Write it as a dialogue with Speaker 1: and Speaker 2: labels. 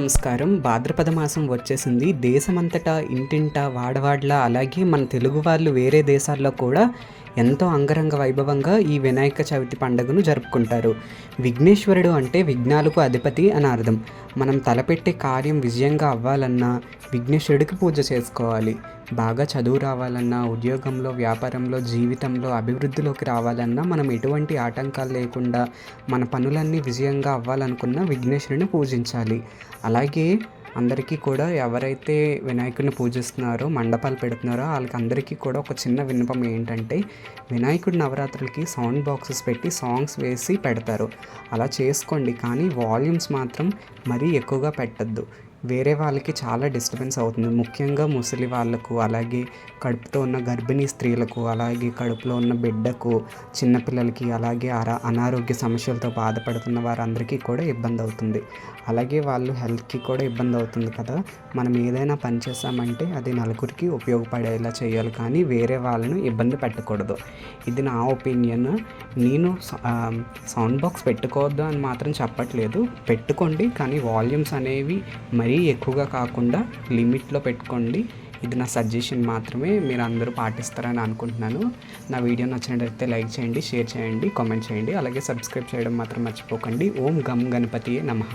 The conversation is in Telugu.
Speaker 1: నమస్కారం. భాద్రపద మాసం వచ్చేసింది. దేశమంతటా ఇంటింటా వాడవాడలా అలాగే మన తెలుగు వాళ్ళు వేరే దేశాల్లో కూడా ఎంతో అంగరంగ వైభవంగా ఈ వినాయక చవితి పండుగను జరుపుకుంటారు. విఘ్నేశ్వరుడు అంటే విఘ్నాలకు అధిపతి అని అర్థం. మనం తలపెట్టే కార్యం విజయంగా అవ్వాలన్నా విఘ్నేశ్వరుడికి పూజ చేసుకోవాలి. బాగా చదువు రావాలన్నా, ఉద్యోగంలో, వ్యాపారంలో, జీవితంలో అభివృద్ధిలోకి రావాలన్నా మనం ఎటువంటి ఆటంకాలు లేకుండా మన పనులన్నీ విజయంగా అవ్వాలనుకున్నా విఘ్నేశ్వరుని పూజించాలి. అలాగే అందరికీ కూడా ఎవరైతే వినాయకుడిని పూజిస్తున్నారో, మండపాలు పెడుతున్నారో వాళ్ళకి అందరికీ కూడా ఒక చిన్న విన్నపం ఏంటంటే, వినాయకుడి నవరాత్రులకి సౌండ్ బాక్సెస్ పెట్టి సాంగ్స్ వేసి పెడతారు. అలా చేసుకోండి, కానీ వాల్యూమ్స్ మాత్రం మరీ ఎక్కువగా పెట్టద్దు. వేరే వాళ్ళకి చాలా డిస్టర్బెన్స్ అవుతుంది. ముఖ్యంగా ముసలి వాళ్ళకు, అలాగే కడుపుతో ఉన్న గర్భిణీ స్త్రీలకు, అలాగే కడుపులో ఉన్న బిడ్డకు, చిన్నపిల్లలకి, అలాగే అనారోగ్య సమస్యలతో బాధపడుతున్న వారందరికీ కూడా ఇబ్బంది అవుతుంది. అలాగే వాళ్ళు హెల్త్కి కూడా ఇబ్బంది అవుతుంది కదా. మనం ఏదైనా పని చేసామంటే అది నలుగురికి ఉపయోగపడేలా చేయాలి, కానీ వేరే వాళ్ళను ఇబ్బంది పెట్టకూడదు. ఇది నా ఒపీనియన్. నేను సౌండ్ బాక్స్ పెట్టుకోవద్దు అని మాత్రం చెప్పట్లేదు, పెట్టుకోండి, కానీ వాల్యూమ్స్ అనేవి మరీ ఎక్కువగా కాకుండా లిమిట్లో పెట్టుకోండి. ఇది నా సజెషన్ మాత్రమే, మీరు అందరూ పాటిస్తారని అనుకుంటున్నాను. నా వీడియో నచ్చినట్లయితే లైక్ చేయండి, షేర్ చేయండి, కామెంట్ చేయండి, అలాగే సబ్స్క్రైబ్ చేయడం మాత్రం మర్చిపోకండి. ఓం గం గణపతియే నమః.